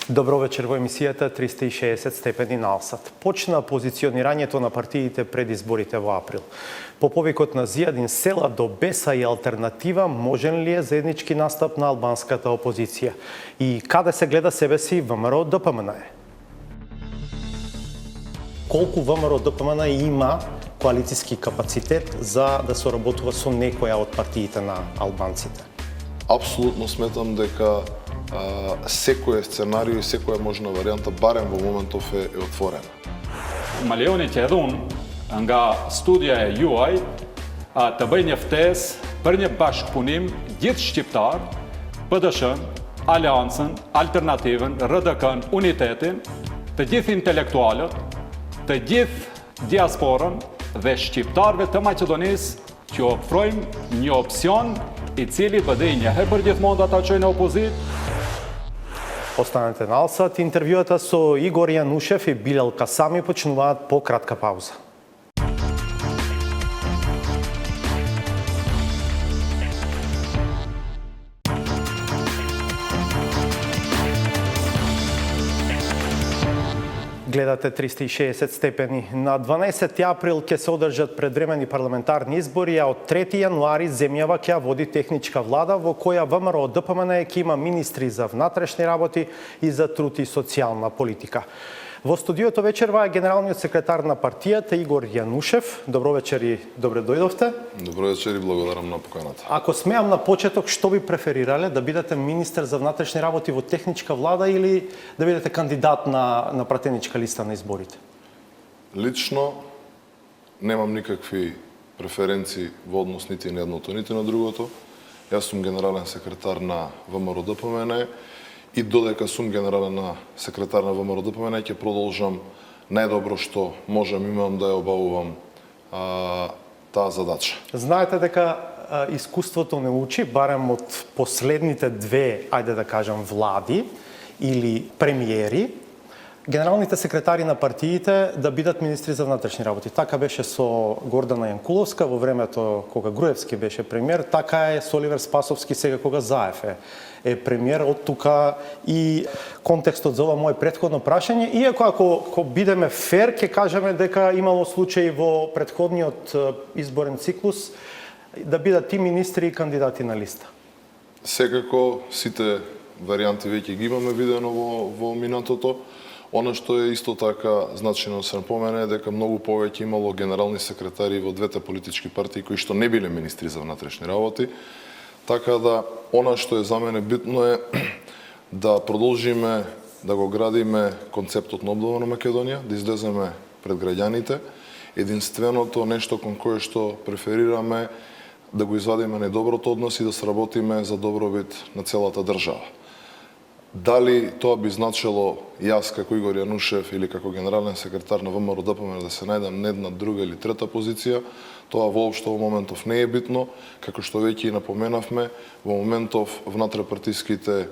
Добро вечер во емисијата 360 степени на Алсат. Почна позиционирањето на партиите пред изборите во април. По повикот на Зијадин Села до Беса и Алтернатива, можен ли е заеднички настап на албанската опозиција? И каде се гледа себе си ВМРО ДПМН? Колку ВМРО ДПМН има коалициски капацитет за да соработува со некоја од партиите на албанците? Апсолутно сметам дека секој сценарио и секоја можна варијанта барем во моментов е отворена. Малеони ќе edhe unë nga studia e juaj të bëj një ftesë për një bashkëpunim gjithë shqiptar, PDSH-n, Aleancën, Alternativën, RDK-n, Unitetin, të gjithë intelektualët, të gjithë diasporën dhe shqiptarëve të Maqedonisë që ofrojmë një opsion i cili bëdej një herë për gjithmonë ata çojnë opozitë. Останете на Алсат. Интервјуата со Игор Јанушев и Билал Касами почнуваат по кратка пауза. Гледате 360 степени. На 12 април ќе се одржат предвремени парламентарни избори, а од 3 јануари земјава ќе води техничка влада во која ВМРО ДПМН ќе има министри за внатрешни работи и за труд и социјална политика. Во студиото вечерва е генералниот секретар на партијата Игор Јанушев. Добро вечер и добре дојдовте. Добро вечер и благодарам на поканата. Ако смеам на почеток, што би преферирале, да бидете министер за внатрешни работи во техничка влада или да бидете кандидат на пратеничка листа на изборите? Лично немам никакви преференции во однос нити на едното, нити на другото. Јас сум генерален секретар на ВМРО ДПМН и додека сум генерален секретар на ВМРО ДПМН ќе продолжам најдобро што можам, имам да ја обавувам таа задача. Знаете дека искуството не учи, барем од последните две, ајде да кажам, влади или премиери, генералните секретари на партиите да бидат министри за внатрешни работи. Така беше со Гордана Јанкуловска во времето кога Груевски беше премиер, така е со Оливер Спасовски сега кога Заев е премиер. Од тука и контекстот за ова моје претходно прашање, иако ако бидеме фер, ќе кажеме дека имало случаи во претходниот изборен циклус да бидат и министри и кандидати на листа. Секако сите варијанти веќе ги имаме видено во минатото. Оно што е исто така значено да се напомене е дека многу повеќе имало генерални секретари во двете политички партии кои што не биле министри за внатрешни работи. Така да, она што е за мене битно е да продолжиме да го градиме концептот на обновена Македонија, да излеземе пред граѓаните. Единственото нешто кон кое што преферираме да го извадиме најдоброто од нас и да сработиме за добробит на целата држава. Дали тоа би значило јас како Игор Јанушев или како генерален секретар на ВМРО ДПМН да се најдам на една, друга или трета позиција, тоа воопшто во моментов не е битно. Како што веќе и напоменавме, во моментов внатрепартиските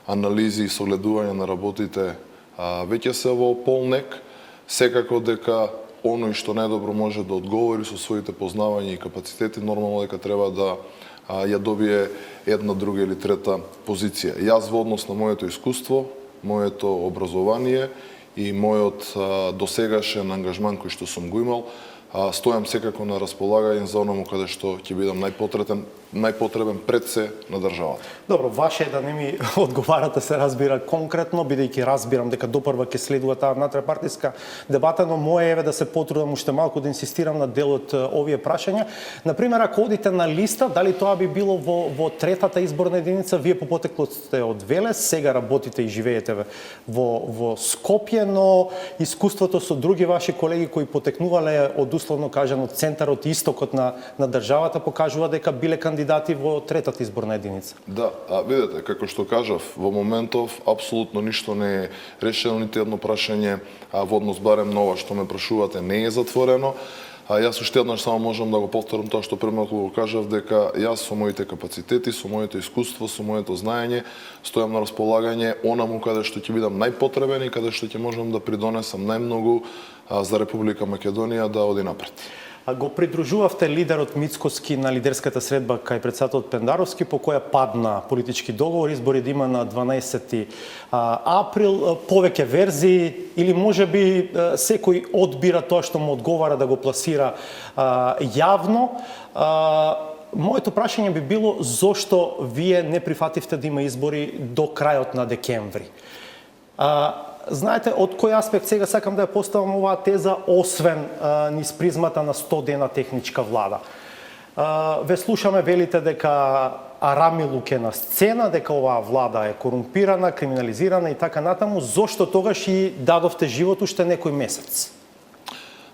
анализи и согледување на работите веќе се во полнек. Секако дека оној што најдобро може да одговори со своите познавања и капацитети, нормално дека треба да ја добие една, друга или трета позиција. Јас во однос на моето искуство, моето образование и мојот досегашен ангажман кој што сум го имал, стојам секако на располагање за оному каде што ќе бидам најпотребен пред се на државата. Добро, ваше е да не ми одговарате, се разбира конкретно, бидејќи разбирам дека допрва ќе следува таа внатрепартиска дебата, но моје е да се потрудам уште малку да инсистирам на дел од овие прашања. Например, ако одите на листа, дали тоа би било во третата изборна единица? Вие по потеклот сте од Велес, сега работите и живеете во Скопје, но искуството со други ваши колеги кои потекнувале од условно кажано центарот и истокот на државата покажува дека биле кандидати во третата изборна единица. Да, видете, како што кажав, во моментов апсолутно ништо не е решено, нити едно прашање во однос барем на ова што ме прашувате не е затворено. Јас уште еднаш само можам да го повторам тоа што премалку го кажав, дека јас со моите капацитети, со моето искуство, со моето знаење, стојам на располагање онаму каде што ќе бидам најпотребен и каде што ќе можам да придонесам најмногу за Република Македонија да оди напред. го придружувавте лидерот Мицкоски на лидерската средба кај председателот Пендаровски, по која падна политички договор, избори да има на 12 април, повеќе верзии, или можеби секој одбира тоа што му одговара да го пласира јавно. Моето прашање би било зошто вие не прифативте да има избори до крајот на декември? Знаете, од кој аспект сега сакам да ја поставам оваа теза, освен низ призмата на 100 дена техничка влада? Ве слушаме, велите дека Арамилук е на сцена, дека оваа влада е корумпирана, криминализирана и така натаму. Зошто тогаш и дадовте живот уште некој месец?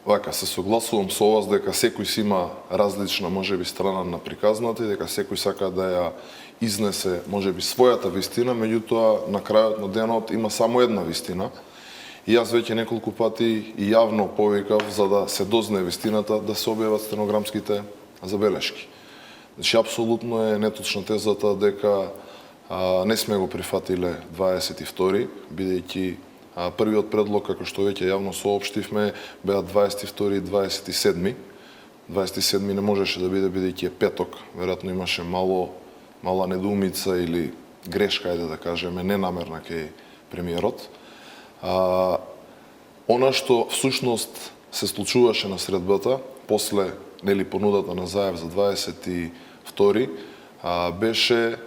Вака, се согласувам со вас дека секој си има различна, можеби, страна на приказната и дека секој сака да ја изнесе, можеби, својата вистина, меѓутоа на крајот на денот има само една вистина. И јас веќе неколку пати и јавно повикав за да се дознае вистината, да се објават стенограмските забелешки. Значи, апсолутно е неточна тезата дека не сме го прифатиле 22, бидејќи првиот предлог, како што веќе јавно соопштивме, беа 22 и 27. 27 не можеше да биде, бидејќи е петок. Веројатно имаше мала недоумица или грешка, ајде да кажеме, ненамерна кај премиерот. Она што всушност се случуваше на средбата, после понудата на Заев за 22, беше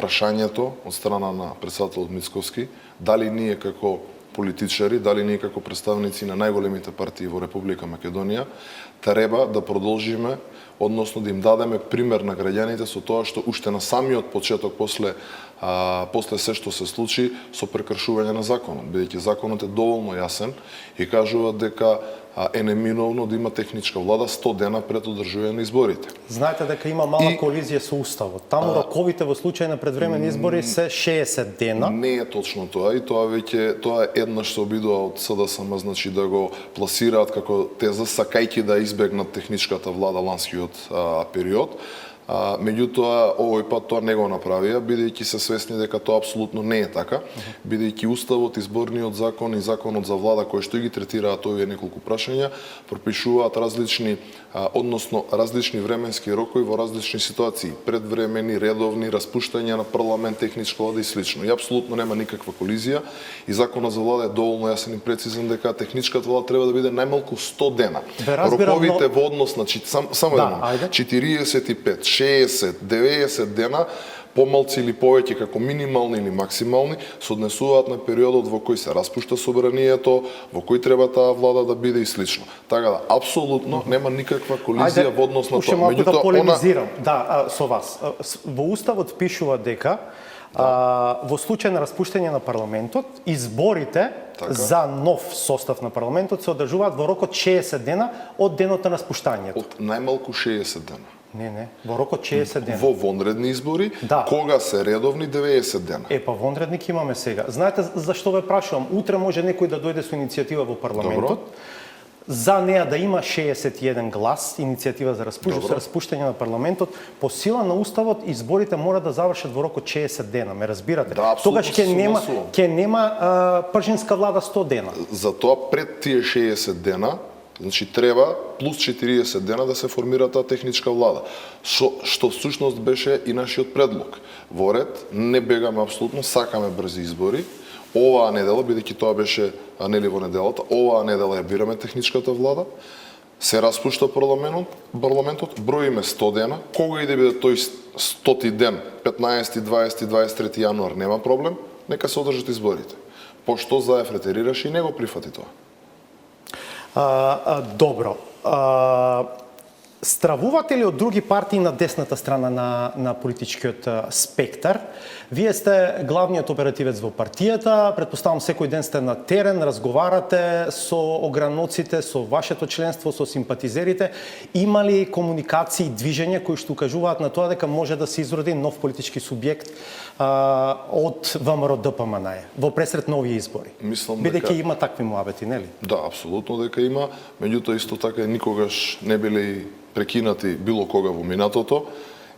прашањето од страна на председателот Мицкоски, дали ние како политичари, дали ние како представници на најголемите партии во Република Македонија треба да продолжиме, односно да им дадеме пример на граѓаните со тоа што уште на самиот почеток, после се што се случи, со прекршување на законот, бидејќи законот е доволно јасен и кажува дека е неминовно да има техничка влада 100 дена пред одржување на изборите. Знаете дека има мала колизија со уставот. Таму роковите во случај на предвремени избори се 60 дена. Не е точно тоа, и тоа е еднаш се обидува од СДСМ, значи да го пласираат како теза, сакајќи да избегнат техничката влада ланскиот период. Меѓутоа, овој пат тоа не го направија, бидејќи се свесни дека тоа апсолутно не е така, бидејќи уставот, изборниот закон и законот за влада, кои што ги третираат овие неколку прашања, пропишуваат различни, односно различни временски рокови во различни ситуации, предвремени, редовни, распуштање на парламент, техничка влада и слично. И апсолутно нема никаква колизија и законот за влада е доволно јасен и прецизен дека техничката влада треба да биде најмалку 100 дена. Роковите во однос на само едно 45, 60, 90 дена, помалци или повеќе како минимални или максимални, се однесуваат на периодот во кој се распушта собранието, во кој треба таа влада да биде и слично. Така да, апсолутно нема никаква колизија во однос на тоа. Меѓутоа, да полемизирам. Да, со вас. Во уставот пишува дека во случај на распуштање на парламентот, изборите за нов состав на парламентот се одржуваат во рокот 60 дена од денот на распуштањето. Од најмалку 60 дена. Не, во рокот 60 дена. Во вонредни избори, кога се редовни 90 дена. Па вонредни ќе имаме сега. Знаете зашто ве прашувам? Утре може некој да дојде со иницијатива во парламентот. За неа да има 61 глас, иницијатива за распуштање на парламентот, по сила на уставот изборите мора да завршат во рокот 60 дена, ме разбирате? Да, тогаш ќе нема пржинска влада 100 дена. Затоа пред тие 60 дена, значи треба плюс 40 дена да се формира таа техничка влада. Што всушност беше и нашиот предлог. Во ред, не бегаме апсолутно, сакаме брзи избори. Оваа недела, бидејќи тоа беше нели во неделата, оваа недела ја бираме техничката влада, се распушта парламентот, броиме 100 дена, кога и да биде тој 100-ти ден, 15, 20, 23 јануар, нема проблем, нека се одржат изборите. Пошто Заев ретерираше и не го прифати тоа. Добро. Стравувате ли од други партии на десната страна на политичкиот спектар? Вие сте главниот оперативец во партијата, претпоставам секој ден сте на терен, разговарате со ограноците, со вашето членство, со симпатизерите. Има ли комуникации и движења кои што укажуваат на тоа дека може да се изроди нов политички субјект од ВМРО ДПМН во пресред на овие избори? Бидејќи има такви муабети, нели? Да, апсолутно дека има, меѓутоа исто така никогаш не биле прекинати било кога во минатото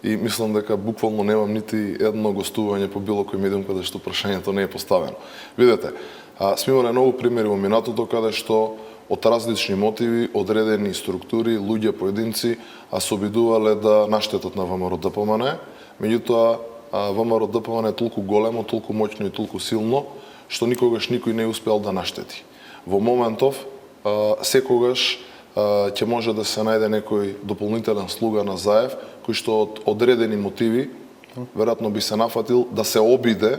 и мислам дека буквално немам нити едно гостување по било кој медиум каде што прашањето не е поставено. Видете, сме имале многу примери во минатото каде што од различни мотиви, одредени структури, луѓе, поединци, а се обидувале да наштетат на ВМРО-ДПМН. Меѓутоа, ВМРО-ДПМН е толку големо, толку моќно и толку силно, што никогаш никој не успел да наштети. Во моментов, секогаш ќе може да се најде некој дополнителен слуга на Заев, кој што од одредени мотиви, веројатно би се нафатил да се обиде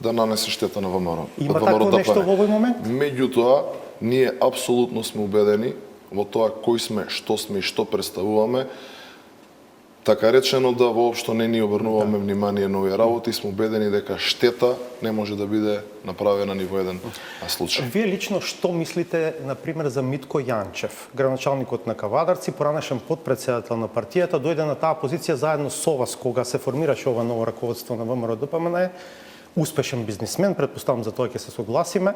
да нанесе штета на ВМРО. Има такво нешто во овој момент? Меѓутоа, ние апсолутно сме убедени во тоа кој сме, што сме и што представуваме. Така речено да воопшто не ни обрнуваме внимание на овие работи, сме убедени дека штета не може да биде направена ни во еден случај. Вие лично што мислите, например, за Митко Јанчев, градоначалникот на Кавадарци, поранешен подпредседател на партијата, дојде на таа позиција заедно со вас кога се формираше ова ново раководство на ВМРО-ДПМН, успешен бизнисмен, претпоставам за тоа ќе се согласиме.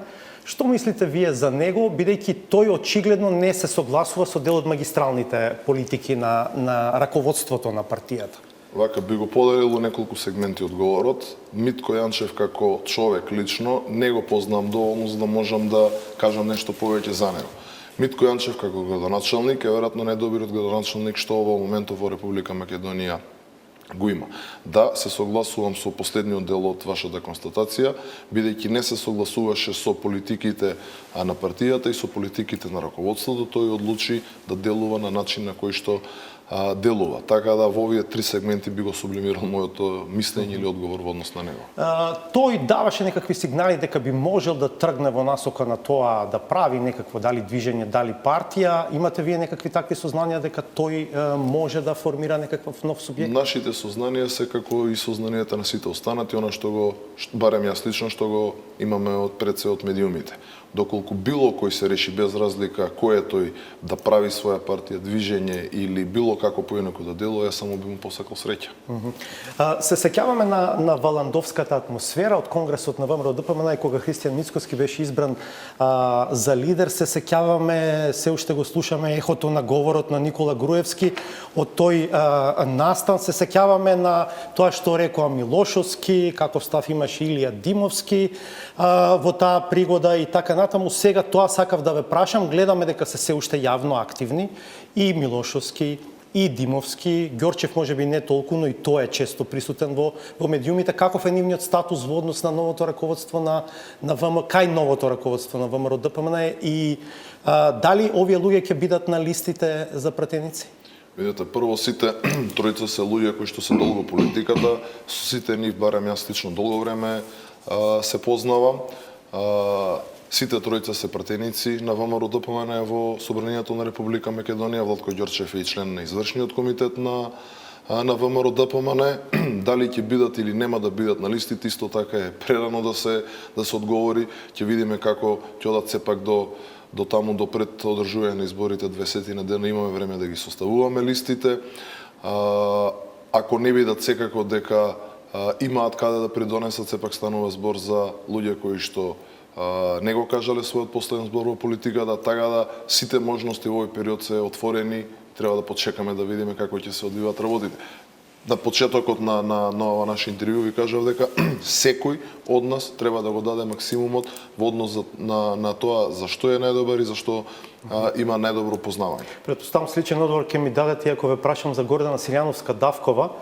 Што мислите вие за него, бидејќи тој очигледно не се согласува со дел од магистралните политики на раководството на партијата? Вака би го поделил во неколку сегменти одговорот. Митко Јанчев како човек лично не го познам доволно за да можам да кажам нешто повеќе за него. Митко Јанчев како градоначалник е веројатно најдобриот градоначалник што во моментов во Република Македонија го има. Да, се согласувам со последниот дел од вашата констатација, бидејќи не се согласуваше со политиките на партијата и со политиките на раководството, тој одлучи да делува на начин на кој што делува. Така да во овие три сегменти би го сублимирал моето мислење или одговор во однос на него. Тој даваше некакви сигнали дека би можел да тргне во насока на тоа да прави некакво дали движење, дали партија. Имате вие некакви такви сознанија дека тој може да формира некаков нов субјект? Нашите сознанија се како и сознанијата на сите останати, она што го, барем јас лично, што го имаме од пред се од медиумите. Доколку било кој се реши без разлика кој е тој да прави своја партија, движење или било како поинаку да делува, јас само би му посакал среќа. Се сеќаваме на валандовската атмосфера од Конгресот на ВМРО-ДПМН кога Христијан Мицкоски беше избран за лидер. Се сеќаваме, се уште го слушаме ехото на говорот на Никола Груевски од тој настан. Се сеќаваме на тоа што рекоа Милошовски, каков став имаше Илија Димовски во таа пригода и така натаму. Сега тоа сакав да ве прашам, гледаме дека се уште јавно активни и Милошовски, и Димовски, Ѓорчев можеби не толку, но и тој е често присутен во медиумите. Каков е нивниот статус во однос на новото раководство на ВМРО, кај новото раководство на ВМРО-ДПМН и дали овие луѓе ќе бидат на листите за пратеници? Видете, прво сите тројца се луѓе кои што се долго политиката, со сите нив барем јас лично долго време се познавам. Сите тројца се пратеници на ВМРО-ДПМН во Собранието на Република Македонија. Владко Ѓорчев е и член на извршниот комитет на ВМРО-ДПМН. Дали ќе бидат или нема да бидат на листите, исто така е прерано да се одговори. Ќе видиме како ќе одат сепак до таму до пред одржување на изборите 20 дена, имаме време да ги составуваме листите. Ако не бидат, секако дека имаат каде да придонесат, сепак станува збор за луѓе кои што не го кажале својот последен збор во политиката, така да сите можности во овој период се отворени, треба да почекаме да видиме како ќе се одвиваат работите. На почетокот на наше интервју ви кажав дека секој од нас треба да го даде максимумот во однос на тоа зашто е најдобар и зашто има најдобро познавање. Претпоставам сличен одговор ќе ми дадете ако ве прашам за Гордана Силјановска-Давкова.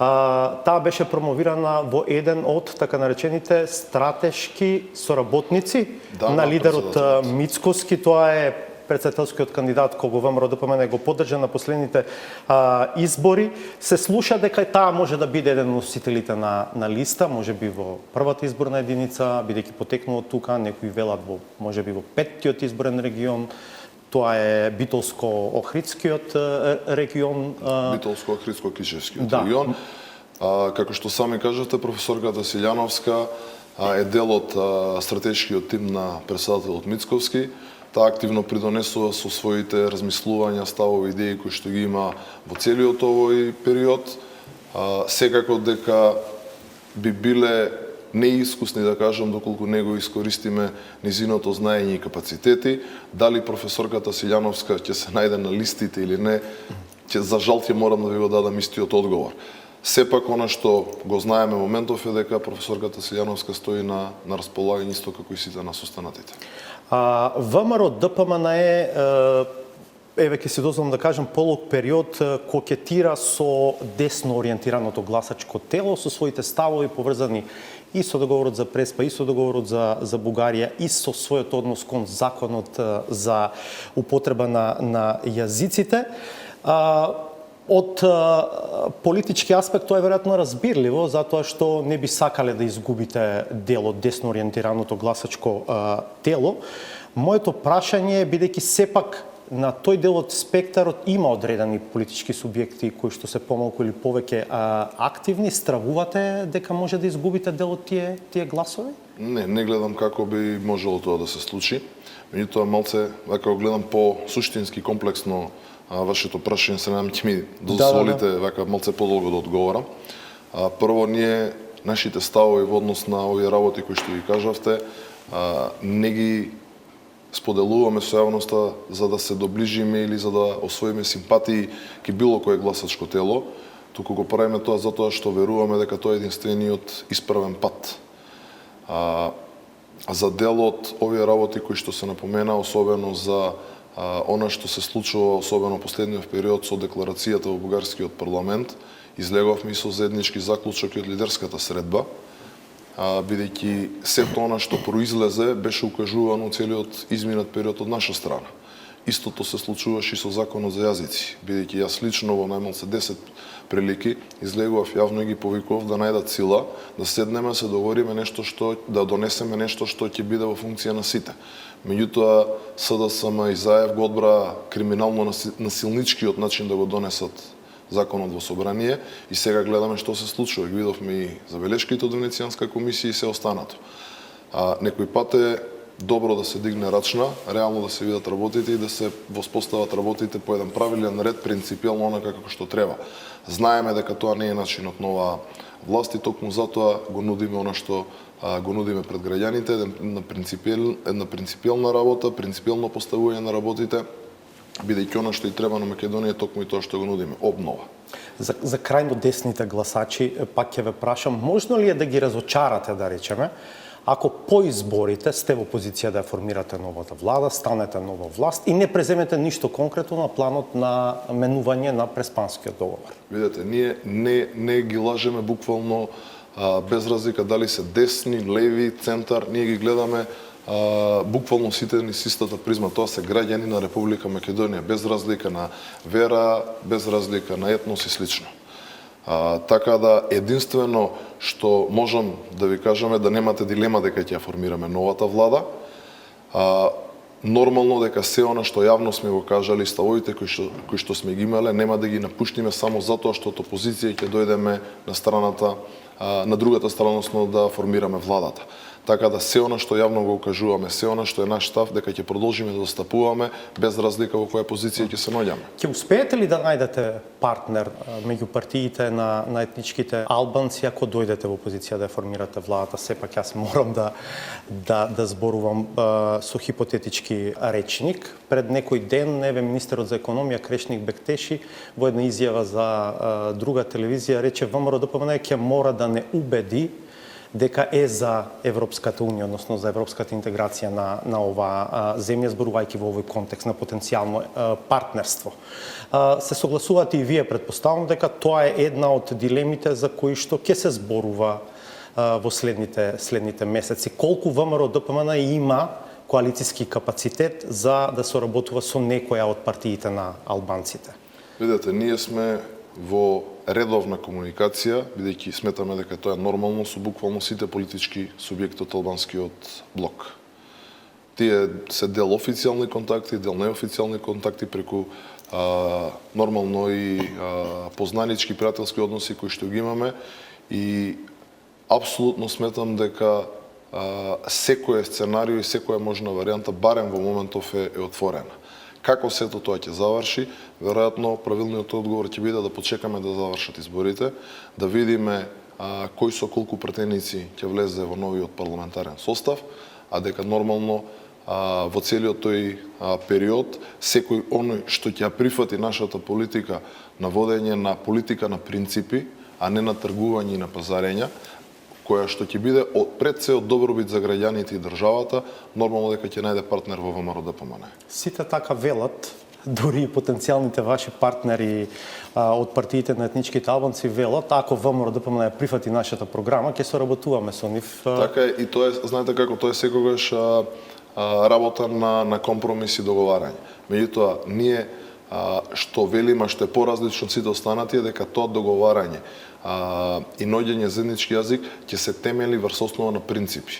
Таа беше промовирана во еден од така наречените стратешки соработници на лидерот Мицкоски. Тоа е претседателскиот кандидат кога ВМРО-ДПМН го поддржа на последните избори. Се слуша дека таа може да биде еден од носителите на листа, можеби во првата изборна единица, бидејќи потекнува тука, некои велат во можеби во петтиот изборен регион. Тоа е Битолско-Охридскиот регион. Битолско-Охридско-Кишевскиот регион. Како што сами кажавте, професорката Силјановска е дел од стратешкиот тим на претседателот Мицковски. Таа активно придонесува со своите размислувања, ставови, идеи кои што ги има во целиот овој период. Секако дека би биле неискусни, да кажам, доколку не го искористиме низиното знаење и капацитети. Дали професорката Силјановска ќе се најде на листите или не, за жал ќе морам да ви го дадам истиот одговор. Сепак, она што го знаеме моментов е дека професорката Силјановска стои на располагање исто како и сите на состанатите. ВМРО ДПМН еве ќе си дозволам да кажам, полог период кокетира со десно ориентираното гласачко тело, со своите ставови поврзани и со договорот за Преспа, и со договорот за Бугарија, и со својот однос кон законот за употреба на јазиците. Од политички аспект тоа е веројатно разбирливо, затоа што не би сакале да изгубите дел од десно ориентираното гласачко тело. Моето прашање е, бидејќи сепак на тој дел од спектарот има одредени политички субјекти кои што се помалку или повеќе активни, стравувате дека може да изгубите дел од тие гласови? Не гледам како би можело тоа да се случи. Меѓутоа малце вака го гледам по суштински комплексно вашето прашање, се надам ќе ми дозволите вака малце подолго да одговорам. Прво, ние нашите ставови во однос на овие работи кои што ги кажавте, не ги споделуваме со јавноста за да се доближиме или за да освоиме симпатии ки било кое гласачко тело, туку го правиме тоа затоа што веруваме дека тоа е единствениот исправен пат. За дел од овие работи кои што се напомена, особено за она што се случува, особено последниот период со декларацијата во бугарскиот парламент, излеговме и со заеднички заклучок од лидерската средба, бидејќи сето она што произлезе беше укажувано целиот изминат период од наша страна. Истото се случуваше и со законот за јазици, бидејќи јас лично во најмалце 10 прилики излегував јавно и ги повикував да најдат сила, да седнеме, се договориме нешто што да донесеме нешто што ќе биде во функција на сите. Меѓутоа СДСМ и ЗАЕВ го одбра криминално насилничкиот начин да го донесат законот во собрание и сега гледаме што се случува. Ги видовме и забелешките од Венецијанска комисија и се останато. Некој пат е добро да се дигне рачна, реално да се видат работите и да се воспостават работите по еден правилен ред, принципијално онака како што треба. Знаеме дека тоа не е начинот на оваа власт и токму затоа го нудиме она што го нудиме пред граѓаните, една принципијална работа, принципијално поставување на работите, бидејќи она што и треба на Македонија токму и тоа што го нудиме, обнова. За крајно десните гласачи, пак ќе ве прашам, можно ли е да ги разочарате, да речеме, ако по изборите сте во позиција да ја формирате новата влада, станете нова власт и не преземете ништо конкретно на планот на менување на Преспанскиот договор? Видете, ние не ги лажеме буквално без разлика дали се десни, леви, центар, ние ги гледаме буквално сите ни с истата призма. Тоа се граѓани на Република Македонија, без разлика на вера, без разлика на етнос и слично. Така да единствено што можам да ви кажаме да немате дилема дека ќе ја формираме новата влада. Нормално дека се она што јавно сме го кажали, ставовите кои што сме ги имале, нема да ги напуштиме само затоа што од опозиција ќе дојдеме на страната, на другата страна, односно да формираме владата. Така да се она што јавно го кажуваме, се она што е наш став, дека ќе продолжиме да застапуваме без разлика во која позиција ќе се наоѓаме. Ќе успеете ли да најдете партнер меѓу партиите на етничките албанци ако дојдете во позиција да ја формирате владата? Сепак јас морам да зборувам со хипотетички речник. Пред некој ден еве министерот за економија Крешник Бектеши во една изјава за друга телевизија рече ВМРО ДПМН ќе мора да не убеди дека е за Европската унија, односно за европската интеграција на оваа земја, зборувајќи во овој контекст на потенцијално партнерство. Се согласувате и вие, предпоставам, дека тоа е една од дилемите за кои што ќе се зборува во следните месеци. Колку ВМРО ДПМН има коалициски капацитет за да соработува со некоја од партиите на албанците? Видете, ние сме во редовна комуникација, бидејќи сметаме дека тоа е нормално со буквално сите политички субјекти од албанскиот блок. Тие се дел официјални контакти, дел неофицијални контакти преку нормално и познанички пријателски односи кои што ги имаме и апсолутно сметам дека секој сценарио и секоја можна варијанта барем во моментов е отворена. Како сето тоа ќе заврши, веројатно правилниот одговор ќе биде да почекаме да завршат изборите, да видиме кој со колку претеници ќе влезе во новиот парламентарен состав, а дека нормално во целиот тој период секој оној што ќе ја прифати нашата политика на водење на политика на принципи, а не на тргување и на пазарења, која што ќе биде пред се од добробит за граѓаните и државата, нормално дека ќе најде партнер во ВМРО ДПМН. Сите така велат, дури и потенцијалните ваши партнери од партиите на етничките албанци велат, ако ВМРО ДПМН прифати нашата програма, ќе соработуваме со нив. Така е, и тоа е, знаете како, тоа е секогаш работа на компромис и договарање. Меѓутоа, ние што велиме, што е поразлично од сите останати е дека тоа договарање и наоѓање заеднички јазик ќе се темели врз основа на принципи.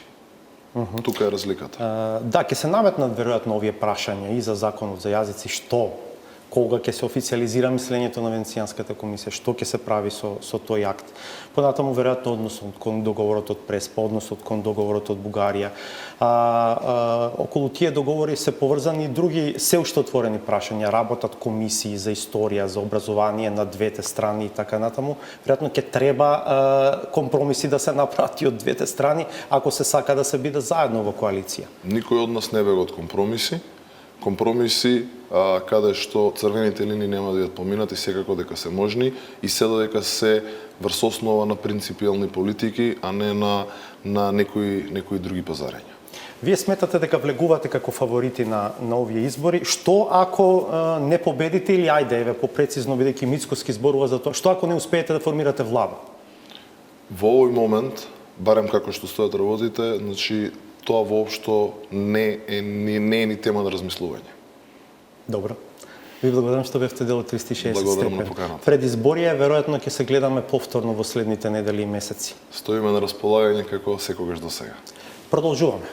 Тука е разликата. Да, ќе се наметнат веројатно овие прашања и за законот за јазици, што кога ќе се официализира мислењето на Венецијанската комисија, што ќе се прави со тој акт. Понатаму веројатно односот кон договорот од Преспа, односот кон договорот од Бугарија. Околу тие договори се поврзани и други се уште отворени прашања, работат комисии за историја, за образование на двете страни и така натаму. Веројатно ќе треба компромиси да се направат и од двете страни, ако се сака да се биде заедно во коалиција. Никој од нас не бега од компромиси. Компромиси каде што црвените линии нема да бидат поминати, секако дека се можни и се додека се врз основа на принципиални политики, а не на некои други пазарења. Вие сметате дека влегувате како фаворити на овие избори. Што ако не победите или ајде, еве попрецизно бидејќи Мицкоски зборува за тоа, што ако не успеете да формирате влада? Во овој момент, барем како што стојат работите, значи тоа воопшто не е ни тема на размислување. Добро. Ви благодарам што бевте дел од 360 Благодарам на степени. поканата. Пред изборија веројатно ќе се гледаме повторно во следните недели и месеци. Стоиме на располагање како секогаш до сега. Продолжуваме.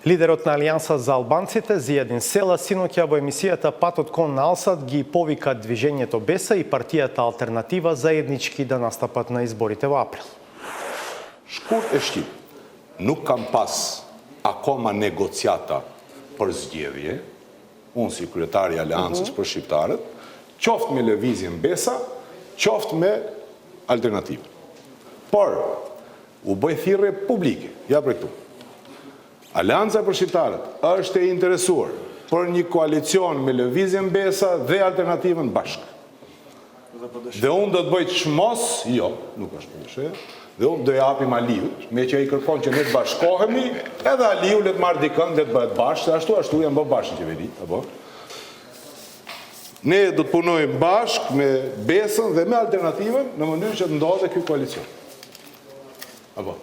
Лидерот на Алијанса за албанците Зијадин Села синоќа во емисијата Патот кон Алсат ги повика движењето Беса и партијата Алтернатива заеднички да настапат на изборите во април. Shkurt e shqip, nuk kam pas akoma negociata për zgjedhje, unë si kryetari i Aleancës për shqiptarët, qoftë me lëvizjen Besa, qoftë me Alternativën. Por, u bëj thirrje publike, ja për këtu. Aleanca për shqiptarët është e interesuar për një koalicion me lëvizjen Besa dhe Alternativën bashkë. Dhe unë do të bëj çmos, jo, nuk është përshë, dhe unë do japim Aliut, me që ai kërkon që ne të bashkohemi, edhe Aliu le të marrë dikën, le të bëhet bashkë, ashtu janë bë bashkë në qeveri, apo? Ne do të punojmë bashkë me Besën dhe me Alternativën në mënyrë që të ndodhe ky koalicion. Apo?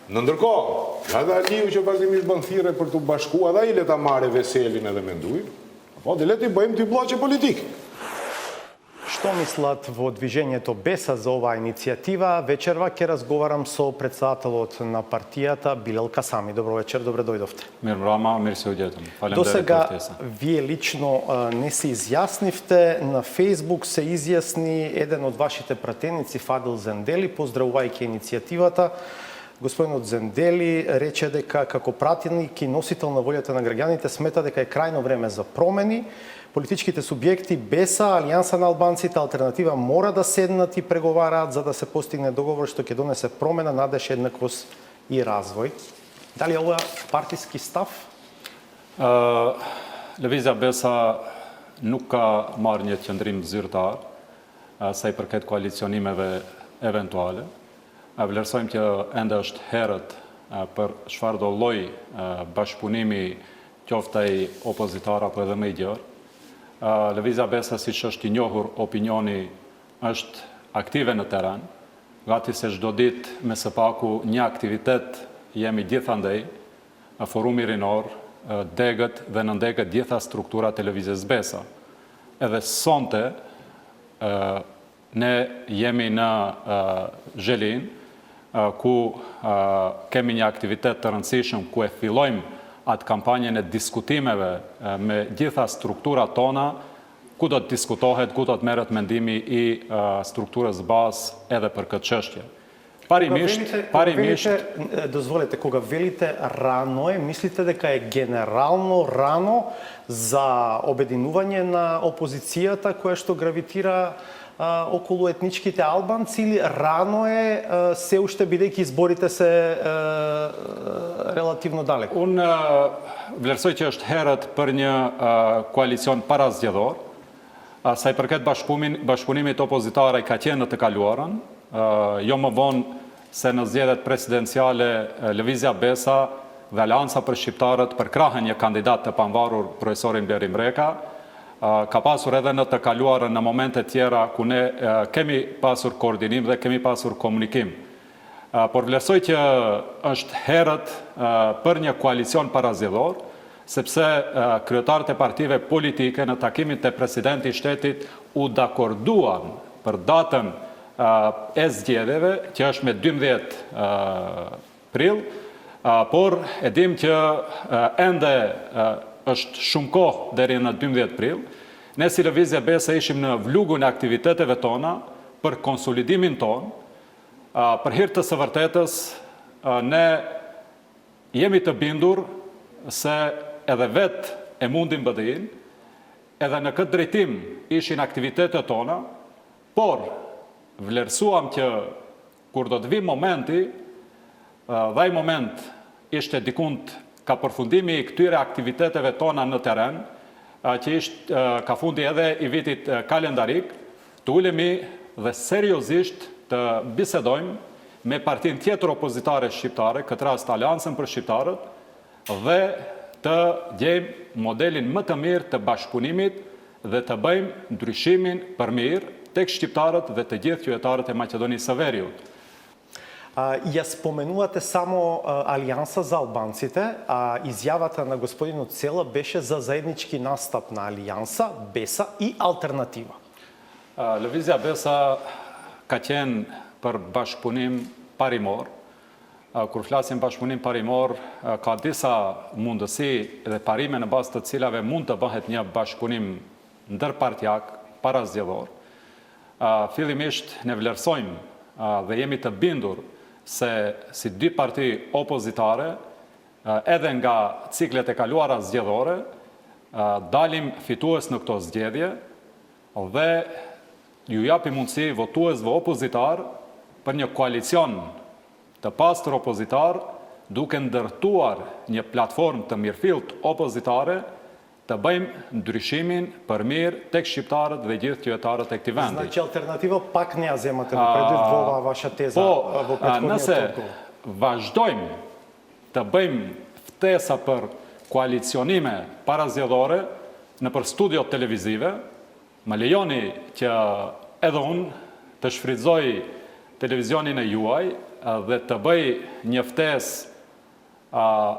Në ndërkohë, edhe Aliu që vazhdimisht bën thirrje për të bashkuar, edhe ai le ta marrë veselin edhe menduj, apo dhe le të bëjmë dy bloqe politike. Што мислат во движењето Беса за оваа иницијатива? Вечерва ќе разговарам со председателот на партијата Билел Касами. Добро вечер, добре дојдовте. Mirëmbrëma, mirë se u gjetëm. До Faleminderit për сега ftesën. вие лично не се изјаснивте, на Фейсбук се изјасни еден од вашите пратеници Фадил Зендели, поздравувајќи иницијативата. Господинот Зендели рече дека како пратеник и носител на волјата на граѓаните смета дека е крајно време за промени. Политичките субјекти Беса, Алијанса на албанците, Алтернатива мора да седнат и преговараат за да се постигне договор што ќе донесе промена, надеж, еднаквост и развој. Дали ова партиски став? Lëvizja Besa nuk ka marrë një qëndrim zyrtar sa i përket koalicionimeve eventuale. Vlerësojmë që ende është herët për çfarë do lloj bashkëpunimi qoftë ai opozitar apo edhe më i gjerë. Lëvizja Besa, siç është i njohur, opinioni është aktive në terren. Gati se çdo ditë me së paku një aktivitet jemi gjithandej, forumi rinor, degët dhe nëndegët gjitha strukturat televizjes Besa. Edhe sonte ne jemi në Zhelin, ku kemi një aktivitet të rëndësishëm ku e fillojmë atë kampanjën e diskutimeve me gjitha strukturat tona, ku do të diskutohet, ku do të merret mendimi i strukturës bazë edhe për këtë çështje. Parimisht, дозволете, кога велите рано е, мислите дека е генерално рано за обединување на опозицијата која што гравитира околу етничките албанци или рано е се уште бидејќи изборите се релативно далеко? Unë vlerësoj që është herët për një koalicion parazgjedhor, sa i përket bashkëpunimit opozitare ka qenë në të kaluarën, jo më vonë se në zgjedhjet presidenciale Lëvizja Besa dhe Aleanca për Shqiptarët përkrahën një kandidat të pavarur, profesorin Bleri Mreka. Ka pasur edhe në të kaluarën në momente tjera ku ne kemi pasur koordinim dhe kemi pasur komunikim. Por vlerësoj që është herët për një koalicion parazgjedhor, sepse kryetarët e partive politike në takimin të presidenti i shtetit u dakorduan për datën e zgjedhjeve, që është me 12 prill, por e dim që ende është shumë kohë deri në 12 prill. Ne si Lëvizja Besa ishim në vlugun e aktiviteteve tona për konsolidimin ton. Për hir të së vërtetës, ne jemi të bindur se edhe vetë e mundim BDI-n, edhe në këtë drejtim ishin aktivitetet tona, por vlerësuam që kur do të vi momenti, dhe ai moment ishte dikund ka përfundimi i këtyre aktiviteteve tona në teren, që ishte ka fundi edhe i vitit kalendarik, të ulemi dhe seriozisht të bisedojmë me partin tjetër opozitare shqiptare, këtë rast Aleancën për Shqiptarët, dhe të gjejmë modelin më të mirë të bashkëpunimit dhe të bëjmë ndryshimin për mirë tek shqiptarët dhe të gjithë qytetarët e Maqedonisë së Veriut. Ja spomenувате само Алијанса за албанците, а изјавата на господинот Цела беше за заеднички настап на Алијанса, Беса и Алтернатива. Lëvizja Besa ka qenë për bashkëpunim parimor. Kur flasim bashkëpunim parimor, ka disa mundësi dhe parime në bazë të cilave mund të bëhet një bashkëpunim ndërpartjak, parazgjedhor. Fillimisht ne vlerësojmë dhe jemi të bindur se si dy parti opozitare, edhe nga ciklet e kaluara zgjedhore, dalim fitues në këto zgjedhje dhe ju japi mundësi votuesve opozitar për një koalicion të pastër opozitar, duke ndërtuar një platformë të mirëfillt opozitare, të bëjmë ndryshimin për mirë tek shqiptarët dhe gjithë qytetarët e këtij vendi. Значи алтернатива пак не ја земате предвид во оваа ваша теза Po, во претходниот nëse одговор. vazhdojmë të bëjmë ftesa për koalicionime parazgjedhore nëpër studiot televizive, më lejoni që edhe unë të shfrytëzoj televizionin e juaj dhe të bëj një ftesë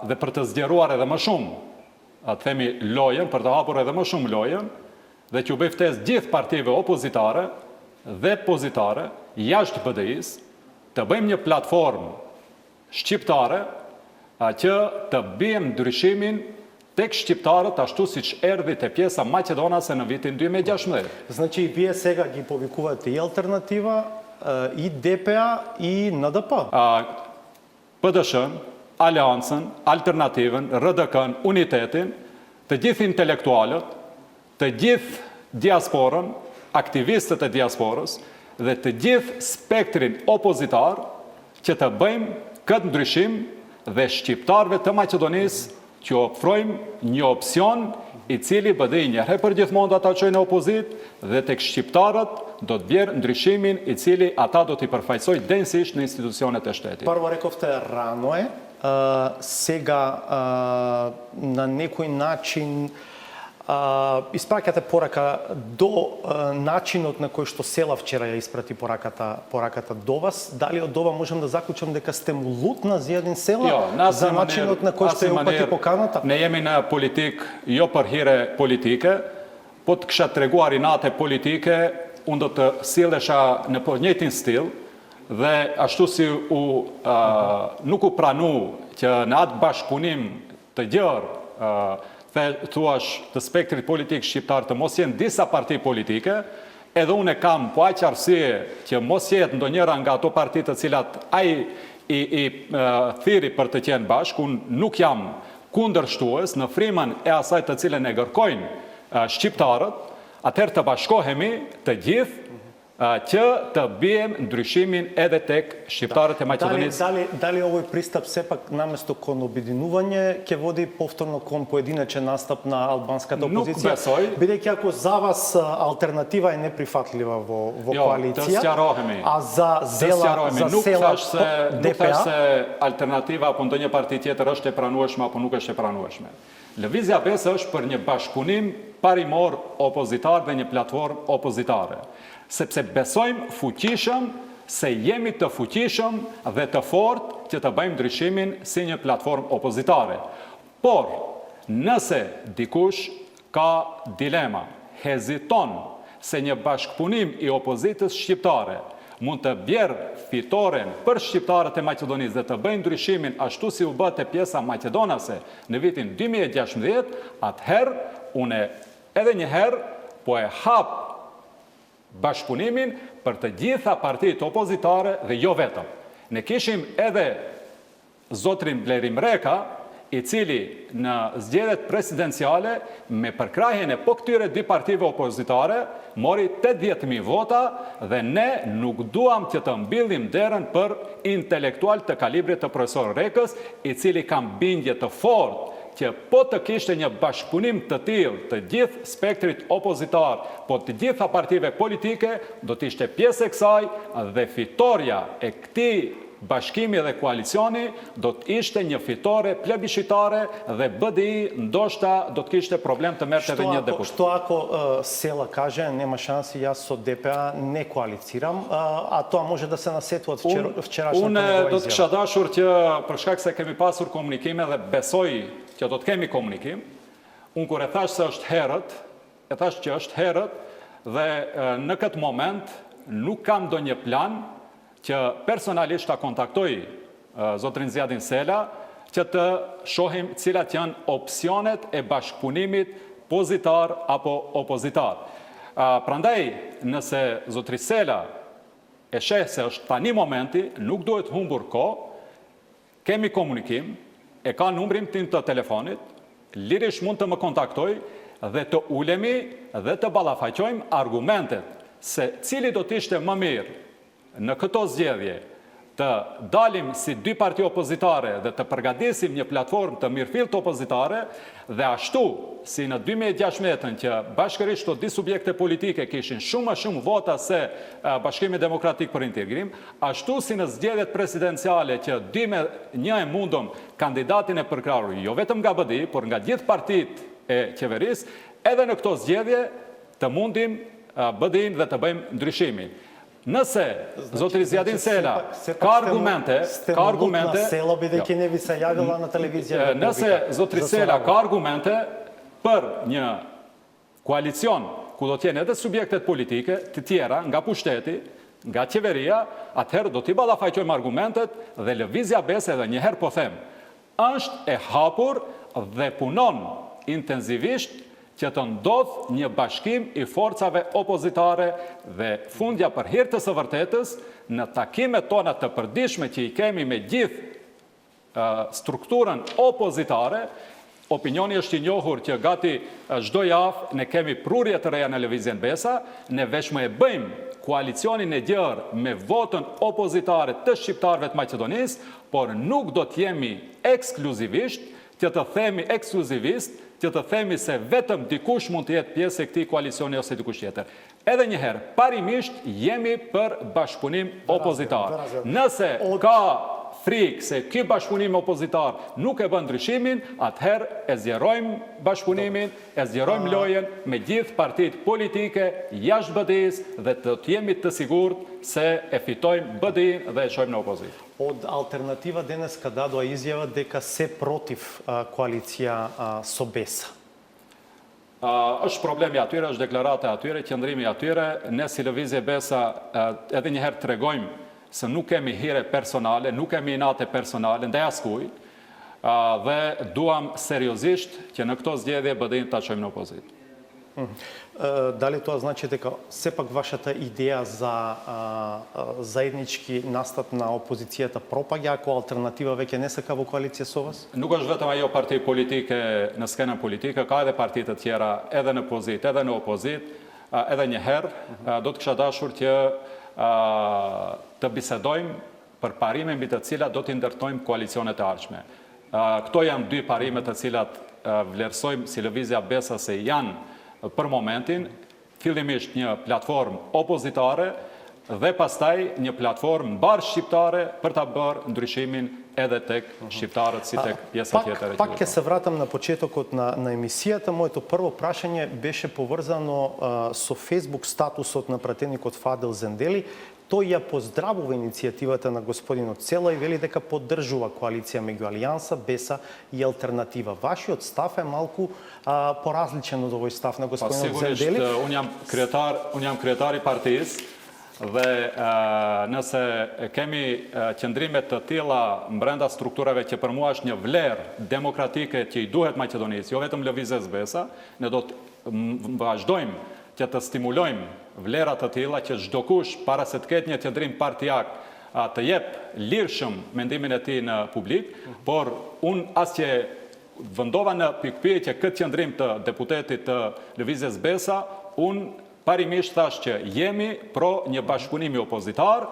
dhe për të zgjeruar edhe më shumë, të themi lojën, për të hapur edhe më shumë lojën, dhe që u bëj ftesë gjithë partive opozitare dhe pozitare jashtë BDI-s, të bëjmë një platformë shqiptare që të bëjmë ndryshimin tek shqiptarët ashtu siç erdhi te pjesa maqedonase në vitin 2016. Значи и вие сега ги повикувате и Алтернатива, и ДПА, и НДП. PDSH-n, Aleancën, Alternativën, RDK-n, Unitetin, të gjithë intelektualët, të gjithë diasporën, aktivistët e diasporës dhe të gjithë spektrin opozitar që të bëjmë këtë ndryshim dhe shqiptarëve të Maqedonisë që ofrojmë një opsion i cili BDI njëherë për gjithmonë do ta çojë në opozit dhe tek shqiptarët do të bjerë ndryshimin i cili ata do t'i përfaqësojnë denjësisht në institucionet e shtetit. Първо рековте рано е, сега на некој начин испраќате порака до начинот на кој што Села вчера ја испрати пораката до вас. Дали од ова можам да заклучам дека сте му лут на Зијадин Села за начинот на кој што ја упати поканата? Ne jemi në politik jo për hire politike, po të kisha treguar inate politike, unë do të sillesha në po njëjtin stil dhe ashtu si nuk u pranu që në atë bashkëpunim të gjerë thuash të spektrit politik shqiptar të mos jenë disa parti politike, edhe unë e kam po aq arsye që mos jetë ndonjëra nga ato parti të cilat ai i thiri për të qenë bashkë. Unë nuk jam kundërshtues në frymën e asaj të cilën e kërkojnë shqiptarët, atëherë të bashkohemi të gjithë që të bijem ndryshimin edhe tek shqiptarët e Maqedonisë. Дали овој пристап сепак наместо кон обединување ќе води повторно кон поединечен настап на албанската опозиција? Бидејќи ако за вас алтернатива е неприфатлива во коалиција, të sqarohemi. а за Зела Nuk thash DPA se alternativa apo ndonjë parti tjetër është e pranueshme apo nuk është e pranueshme. Lëvizja Besa është për një bashkëpunim parimor opozitar dhe një platformë opozitare. Sepse besojmë fuqishëm se jemi të fuqishëm dhe të fortë që të bëjmë ndryshimin si një platformë opozitare. Por, nëse dikush ka dilema, heziton se një bashkëpunim i opozitës shqiptare mund të bjerë fitoren për shqiptarët e Maqedonisë dhe të bëjnë ndryshimin ashtu si u bë te pjesa maqedonase në vitin 2016, atëherë une edhe një herë po e hap bashkëpunimin për të gjitha partitë opozitare dhe jo vetëm. Ne kishim edhe zotrin Blerim Reka, i cili në zgjedhjet presidenciale me përkrahjen e po këtyre dy partive opozitare mori 80.000 vota dhe ne nuk duam që të mbillim derën për intelektual të kalibrit të profesor Rekës, i cili kam bindje të fortë që po të kishte një bashkëpunim të tillë të gjithë spektrit opozitar, po të gjitha partive politike, do të ishte pjesë e kësaj dhe fitoria e këtij bashkimi dhe koalicioni do të ishte një fitore plebiscitare dhe BDI ndoshta do të kishte problem të merrte edhe një deputet. Што ако Села каже нема шанси, јас со ДПА не коалицирам, а тоа може да се насетуваат вчерашната Unë do të kisha dashur që për shkak se kemi pasur komunikime dhe besoj që do të kemi komunikim, unë kur e thash se është herët, e thash që është herët dhe në këtë moment nuk kam ndonjë plan që personalisht ta kontaktoj zotrin Zjadin Sela që të shohim cilat janë opsionet e bashkëpunimit pozitar apo opozitar. Prandaj, nëse zotri Sela e sheh se është tani momenti, nuk duhet humbur kohë, kemi komunikim, e ka numrin tim të telefonit, lirish mund të më kontaktoj dhe të ulemi dhe të ballafaqojmë argumentet se cili do të ishte më mirë në këto zgjedhje të dalim si dy parti opozitare dhe të përgatisim një platformë të mirëfillt opozitare dhe ashtu si në 2016 që bashkërisht të dy subjekte politike kishin shumë vota se Bashkimi Demokratik për Integrim, ashtu si në zgjedhjet presidenciale që 2-1 e mundëm kandidatin e përkrahur jo vetëm nga BDI, por nga gjithë partitë e qeverisë, edhe në këto zgjedhje të mundim BDI-n dhe të bëjmë ndryshimin. Nëse zotri Zjadin Sela ka argumente, nëse zotri Sela ka argumente për një koalicion ku do t'jenë edhe subjektet politike të tjera nga pushteti, nga qeveria, atëherë do t'i ballafaqojmë argumentet dhe lëvizja Besa edhe një herë po them, është e hapur dhe punon intensivisht që të ndodh një bashkim i forcave opozitare dhe fundja për hir të së vërtetës në takimet tona të përditshme që i kemi me gjithë strukturën opozitare. Opinioni është i njohur që gati çdo javë ne kemi prurje të reja në lëvizjen Besa, ne vetëm e bëjmë koalicionin e gjerë me votën opozitare të shqiptarëve të Maqedonisë, por nuk do të jemi ekskluzivisht që të themi ekskluzivisht që të themi se vetëm dikush mund të jetë pjesë e këtij koalicioni ose dikush tjetër. Edhe një herë, parimisht jemi për bashkëpunim opozitar. Nëse ka frikë se ky bashkëpunim opozitar nuk e bën ndryshimin, atëherë e zgjerojmë bashkëpunimin, e zgjerojmë lojën me gjithë partitë politike jashtë BDI-s dhe të jemi të sigurt se e fitojmë BDI-n dhe e shojmë në opozitë. Од алтернатива денеска дадоа изјава дека се против коалиција со Беса. Është problemi atyre, është deklarata e atyre, qëndrimi atyre. Ne si lëvizje Besa edhe një herë tregojmë se nuk kemi hire personale, nuk kemi inate personale ndaj askujt dhe duam seriozisht që në këto zgjedhje BDI-n ta çojmë në opozitë. Дали тоа значи дека сепак вашата идеја за заеднички настап на опозицијата пропаѓа ако алтернатива веќе не сака во коалиција со вас? Nuk është vetëm ajo parti politike në skenën politike, ka edhe parti të tjera edhe në pozitë, edhe në opozitë. edhe një herë, do të kisha dashur që të bisedojmë për parime mbi të cilat do të ndërtojmë koalicionet e ardhshme. Këto janë dy parime të cilat vlerësojmë si Lëvizja Besa se janë për momentin fillimisht një platformë opozitare dhe pastaj një platformë mbar shqiptare për ta bërë ndryshimin edhe tek shqiptarët si tek pjesa tjetër e Pak ke se vratëm na početokut na emisijata, moето prvo prašanje беше повързано со Facebook статусот на пратеникот Фадил Зендели. Тој ја поздравува иницијативата на господинот Цела и вели дека поддржува коалиција меѓу Алијанса, Беса и Алтернатива. Вашиот став е малку поразличен од овој став на господинот Зендели. Sigurisht, unë jam kryetar i partisë dhe nëse kemi qëndrimet të tilla brenda strukturave që për mua është një vlerë demokratike që i duhet Maqedonisë, jo vetëm Lëvizjes Besa, ne do të vazhdojmë që të stimulojmë vlerat të tilla që çdo kush para se të ketë një qëndrim partijak të jep lirshëm mendimin e tij në publik, por unë asgjë vendova në pikpyetje këtë qëndrim të deputetit të Lëvizjes Besa, unë parimisht thash që jemi pro një bashkëpunimi opozitar,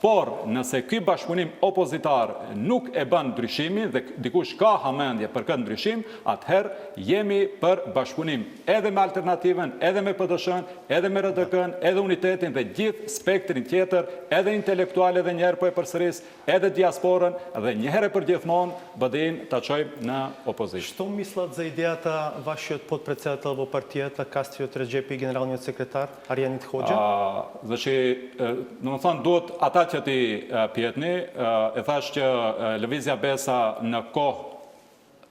por nëse ky bashkëpunim opozitar nuk e bën ndryshimin dhe dikush ka hamendje për këtë ndryshim, atëherë jemi për bashkëpunim edhe me Alternativën, edhe me PDSH-n, edhe me RDK-n, edhe Unitetin dhe gjithë spektrin tjetër, edhe intelektual edhe njëherë po e përsëris, edhe diasporën dhe njëherë për gjithmonë BDI-n ta çojmë në opozitë. Што мислат за идеята вашиот подпредседател во партијата Кастриот Реджепи и генералниот секретар Арјанит Хоxha? Dhe në më thonë, duhet ata që ti pjetni, e thash që Lëvizja Besa në kohë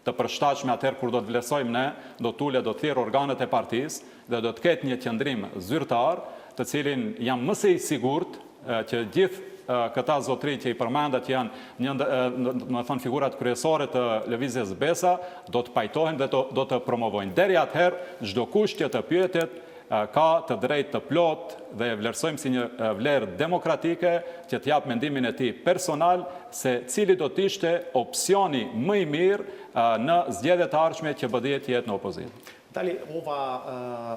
të përshtatshme atëherë kur do të vlerësojmë ne, do të ulet, do të thirrë organet e partisë dhe do të ketë një qëndrim zyrtar, të cilin jam më se i sigurt që gjithë këta zotëri që i përmendat janë më thënë figurat kryesore të Lëvizjes Besa, do të pajtohen dhe do të promovojnë. Deri atëherë, çdo kush që të pyetet ka të drejtë të plot dhe e vlerësojmë si një vlerë demokratike që të jap mendimin e tij personal se cili do të ishte opsioni më i mirë në zgjedhjet e ardhshme që BDI të jetë në opozitë. Дали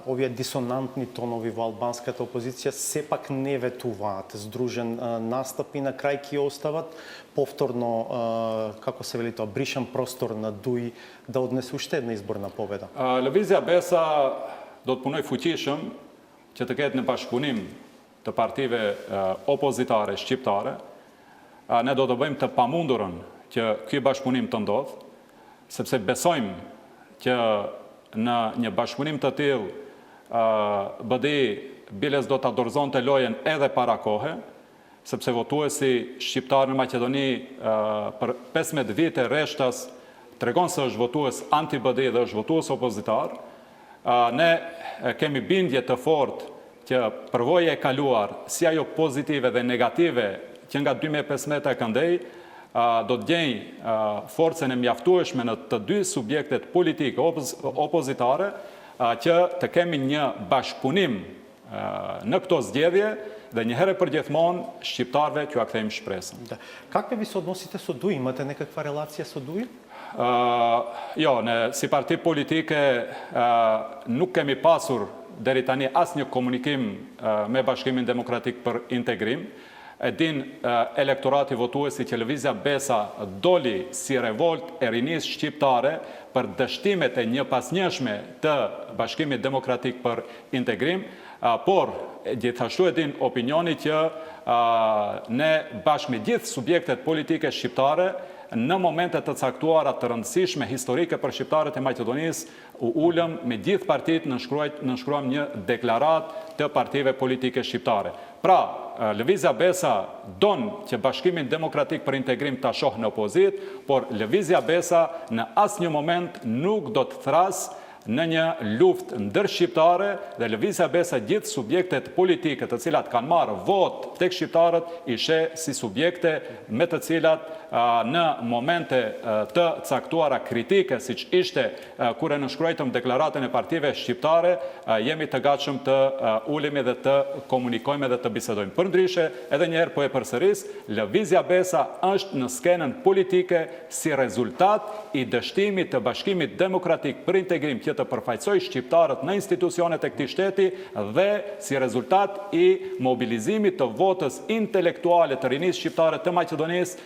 овие дисонантни тонови во албанската опозиција сепак не ветуваат здружен настап и на крај ќе остават повторно, како се вели тоа, бришан простор на ДУИ да однесе уште една изборна победа? Lëvizja Besa do të punoj fuqishëm që të ketë në bashkëpunim të partive opozitare shqiptare. Ne do të bëjmë të pamundurën që ky bashkëpunim të ndodhë, sepse besojmë që në një bashkëpunim të tillë BDI biles do të dorëzonte lojën edhe para kohe, sepse votuesi shqiptar në Maqedoni për 15 vite rreshtas tregon se është votues anti-BDI dhe është votues opozitar. Ne kemi bindje të fortë që përvoja e kaluar, si ajo pozitive dhe negative që nga 2015 e këndej, do të gjejnë forcën e mjaftueshme në të dy subjektet politike opozitare që të kemi një bashkëpunim në këto zgjedhje dhe njëherë për gjithmonë shqiptarve që a kthejmë shpresën. Какви ви се односите со ДУИ? Имате некаква релација со ДУИ? Jo, ne si parti politike nuk kemi pasur deri tani asnjë komunikim me Bashkimin Demokratik për integrim. E din elektorati votuesi që Lëvizja Besa doli si revolt e rinisë shqiptare për dështimet e njëpasnjëshme të Bashkimit Demokratik për integrim, por gjithashtu e din opinioni që ne bashkë me gjithë subjektet politike shqiptare në momente të caktuara të rëndësishme historike për shqiptarët e Maqedonisë u ulëm me gjithë partitë nënshkruam një deklarat të partive politike shqiptare. Pra, Lëvizja Besa don që Bashkimin Demokratik për integrim ta shohë në opozit, por Lëvizja Besa në asnjë moment nuk do të thrasë në një luftë ndërshqiptare dhe Lëvizja Besa gjithë subjektet politike të cilat kanë marrë vot tek shqiptarët i sheh si subjekte me të cilat në momente të caktuara kritike, siç ishte kur e nënshkruajtëm deklaratën e partive shqiptare, jemi të gatshëm të ulemi dhe të komunikojmë dhe të bisedojmë. Përndryshe, edhe një herë po e përsëris, Lëvizja Besa është në skenën politike si rezultat i dështimit të Bashkimit Demokratik për integrim që të përfaqësoj shqiptarët në institucionet e këtij shteti dhe si rezultat i mobilizimit të votës intelektuale të rinisë shqiptare të Maqedonisë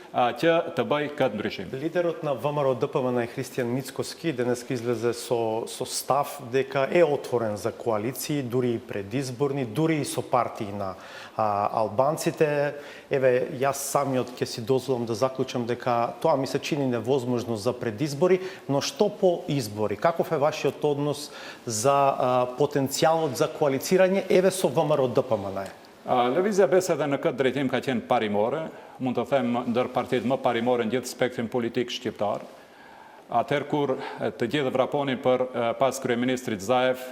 që të bëj këtë ndryshim. Лидерот на ВМРО-ДПМН Христијан Мицкоски денеска излезе со став дека е отворен за коалиции, дури и предизборни, дури и со партии на албанците. Еве, јас самиот ќе си дозволам да заклучам дека тоа ми се чини невозможно за предизбори, но што по избори? Каков е вашиот однос за потенцијалот за коалицирање еве со ВМРО-ДПМН? Lëvizja Besa edhe në këtë drejtim ka qenë parimore, mund të them ndër partitë më parimore në gjithë spektrin politik shqiptar. Atëherë kur të gjithë vraponin për pas kryeministrit Zaev,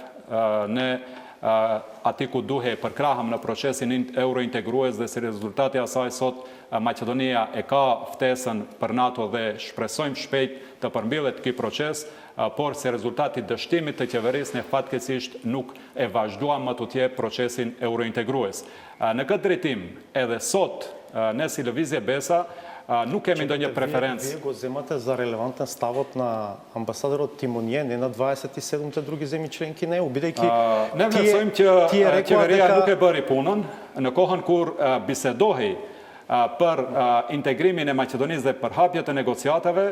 ne ati ku duhe përkrahëm në procesin eurointegrues dhe si rezultati asaj sot Maqedonia e ka ftesën për NATO dhe shpresojmë shpejt të përmbyllet ky proces, por si rezultati dështimit të qeverisë ne fatkeqësisht nuk e vazhduam më tutje procesin eurointegrues. Në këtë drejtim, edhe sot ne si Lëvizje Besa nuk kemi ndonjë preferencë. Вие го земате за релевантен ставот на амбасадорот Тимонје, не на 27-те други земји членки не, бидејќи Ne vlerësojmë që qeveria nuk e bëri punën në kohën kur bisedohej për integrimin e Maqedonisë dhe për hapjet e negociatave,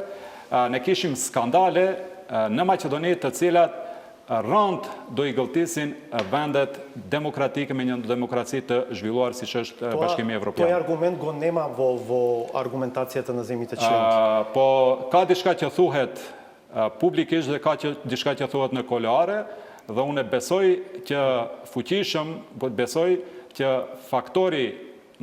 ne kishim skandale në Maqedoni të cilat rënd do i gëlltisin vendet demokratike me një demokraci të zhvilluar siç është Bashkimi Evropian. Тој аргумент го нема во аргументацијата на земјите членки. Po ka diçka që thuhet publikisht dhe ka diçka që thuhet në kuloare dhe unë besoj që faktori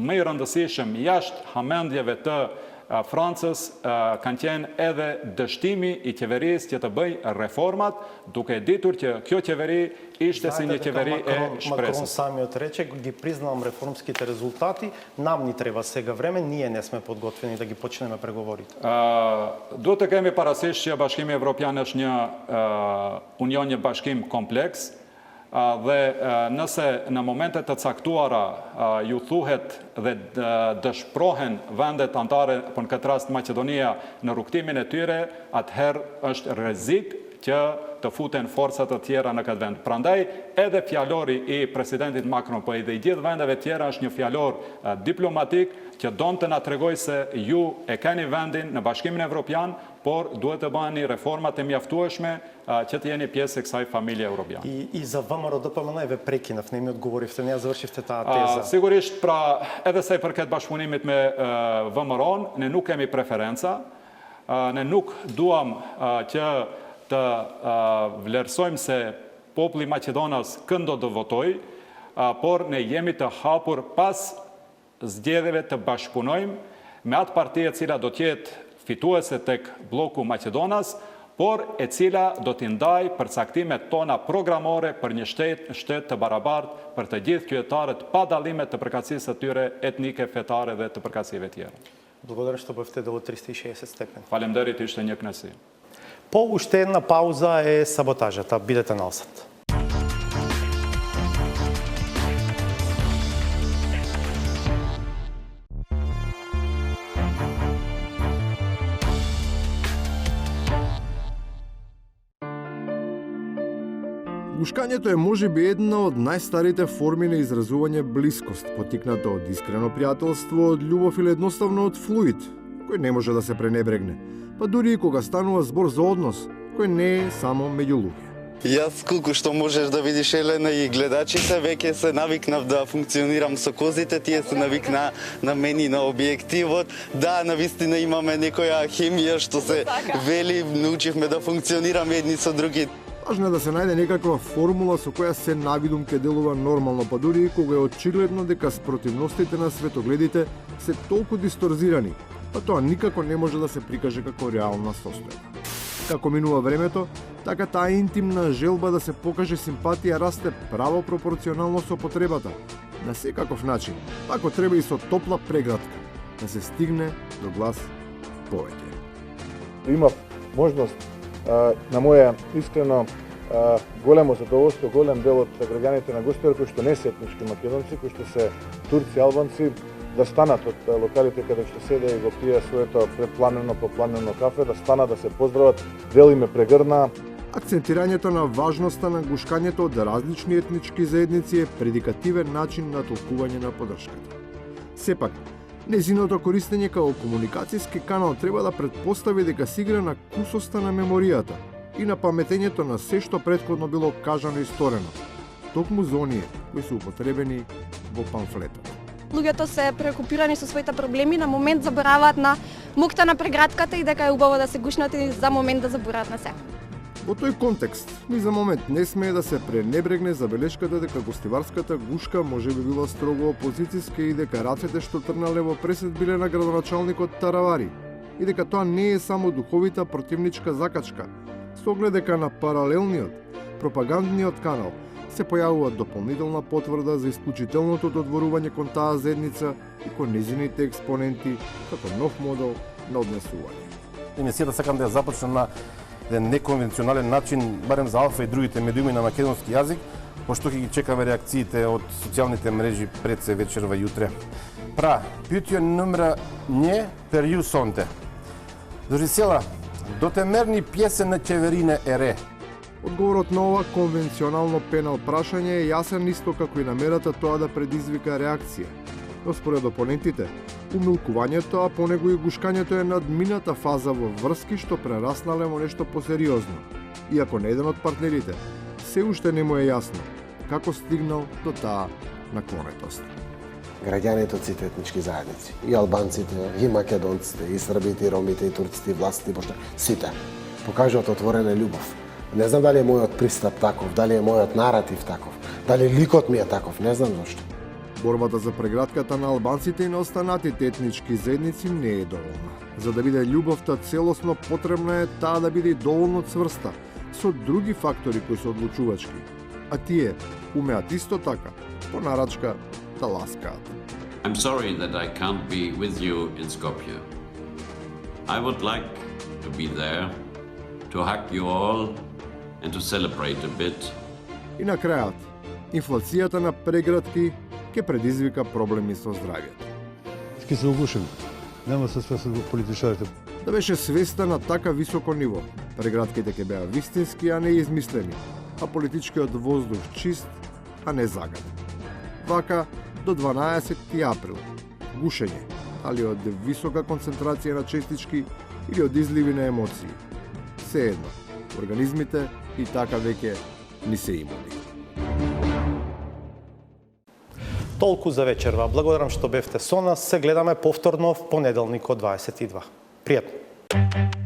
më i rëndësishëm jashtë hamendjeve të Francës kanë qenë edhe dështimi i qeverisë që të bëj reformat, duke ditur që kjo qeveri ishte si një qeveri e shpresës. Макрон самиот рече, ги признавам реформските резултати, нам ни треба сега време, ние не сме подготвени да ги почнеме преговорите. Duhet të kemi parasysh që Bashkimi Evropian është një union, një bashkim kompleks, dhe nëse në momentet të caktuara ju thuhet dhe dëshprohen vendet antare, për në këtë rast Maqedonia, në rrugtimin e tyre, atëherë është rrezik që të futen forcat të tjera në këtë vend. Prandaj, edhe fjalori i presidentit Macron, po edhe i gjithë vendeve tjera është një fjalor diplomatik që donë të na tregoj se ju e keni vendin në Bashkimin Evropian, por duhet të bëni reformat e mjaftueshme që të jeni pjesë e kësaj familje europiane. И за ВМРО-ДПМН ве прекинав, не ми одговоривте, не ја завршивте таа теза. Sigurisht, pra, edhe sa i përket bashkëpunimit me VMRO-n, ne nuk kemi preferenca, ne nuk duam që të vlerësojmë se populli Maqedonas këndo do votoj, por ne jemi të hapur pas zgjedhjeve të bashkëpunojmë me atë parti e cila do t'jetë fituese tek bloku Maqedonas, por e cila do t'i ndaj përcaktimet tona programore për një shtet të barabartë për të gjithë kryetarët pa dallime të përkatësisë të tyre etnike, fetare dhe të përkatësive tjera. Благодарам што бевте до 360 степени. Faleminderit, ishte një kënaqësi. По уште една пауза е саботажата. Бидете на осад. Ушкањето е можеби една од најстарите форми на изразување блискост, потикната од искрено пријателство, од љубов или едноставно од флуид, кој не може да се пренебрегне, па дури и кога станува збор за однос, кој не е само меѓу луѓе. Јас колку што можеш да видиш, Елена, и гледачите, веќе се навикнав да функционирам со козите, тие се навикна на мене на објективот. Да, навистина имаме некоја хемија што се вели, научивме да функционираме едни со други. Важно е да се најде некаква формула со која се навидум ке делува нормално, па дури и кога е очигледно дека спротивностите на светогледите се толку дисторзирани, па тоа никако не може да се прикаже како реална состојба. Како минува времето, така таа интимна желба да се покаже симпатија расте право пропорционално со потребата, на секаков начин, ако треба и со топла прегратка, да се стигне до глас повеќе. Имав можност на моја искрено големо задоволство, голем дел од граѓаните на гостите кои што не се етнички македонци, кои што се турци, албанци, да станат од локалите каде што седе и го пие своето предпланено, попланено кафе, да станат, да се поздрават, дел им ме прегрна. Акцентирањето на важноста на гушкањето од различни етнички заедници е предикативен начин на толкување на поддршката. Сепак, незиното користење како комуникацијски канал треба да претпостави дека се игра на кусоста на меморијата и на паметењето на се што претходно било кажано и сторено, токму за оние кои се употребени во памфлетот. Луѓето се преокупирани со своите проблеми, на момент забораваат на мукта на прегратката и дека е убаво да се гушнат и за момент да забораваат на се. Во тој контекст, ни за момент не смее да се пренебрегне забелешката дека гостиварската гушка може би била строго опозицијска и дека рацете што трнале во пресед биле на градоначалникот Таравари и дека тоа не е само духовита противничка закачка, со оглед дека на паралелниот, пропагандниот канал се појавува дополнителна потврда за исклучителното додворување кон таа заедница и кон незините експоненти како нов модел на однесување. Емисијата сакам да ја започнам на еден неконвенционален начин, барем за Алфа и другите медиуми на македонски јазик, пошто ќе ги чекаме реакциите од социјалните мрежи пред се вечерва јутре. Пра, пјутио номера не per ju сонте. Дожи села, дотемерни пјесе на Чеверине ере. Одговорот на ова конвенционално пенал прашање е јасен исто како и намерата тоа да предизвика реакција. Но според опонентите, умилкувањето, а по него и гушкањето е надмината фаза во врски што прераснале во нешто посериозно. Иако на еден од партнерите се уште не му е јасно како стигнал до таа наклонетост. Граѓаните од сите етнички заедници, и албанците, и македонците, и србите, и ромите, и турците, и властите, и сите покажуваат отворена љубов. Не знам дали е мојот пристап таков, дали е мојот наратив таков, дали ликот ми е таков, не знам зашто. Борбата за прегратката на албанците и на останатите етнички заедници не е доволна. За да биде љубовта целосно, потребна е таа да биде доволно цврста, со други фактори кои се одлучувачки. А тие умеат исто така, по нарачка, да ласкаат. I'm sorry that I can't be with you in Skopje. I would like to be there, to hug you all and to celebrate a bit. И на крајот, инфлацијата на прегратки ќе предизвика проблеми со здравјето. Ски се угушен. Нема се све со политичарите. Да беше свеста на така високо ниво, прегратките ќе беа вистински, а не измислени, а политичкиот воздух чист, а не загаден. Вака до 12 април. Гушење, али од висока концентрација на честички или од изливи на емоции. Се едно, организмите и така веќе ни се имуни. Толку за вечерва. Благодарам што бевте со нас. Се гледаме повторно в понеделник од 22. Пријатно.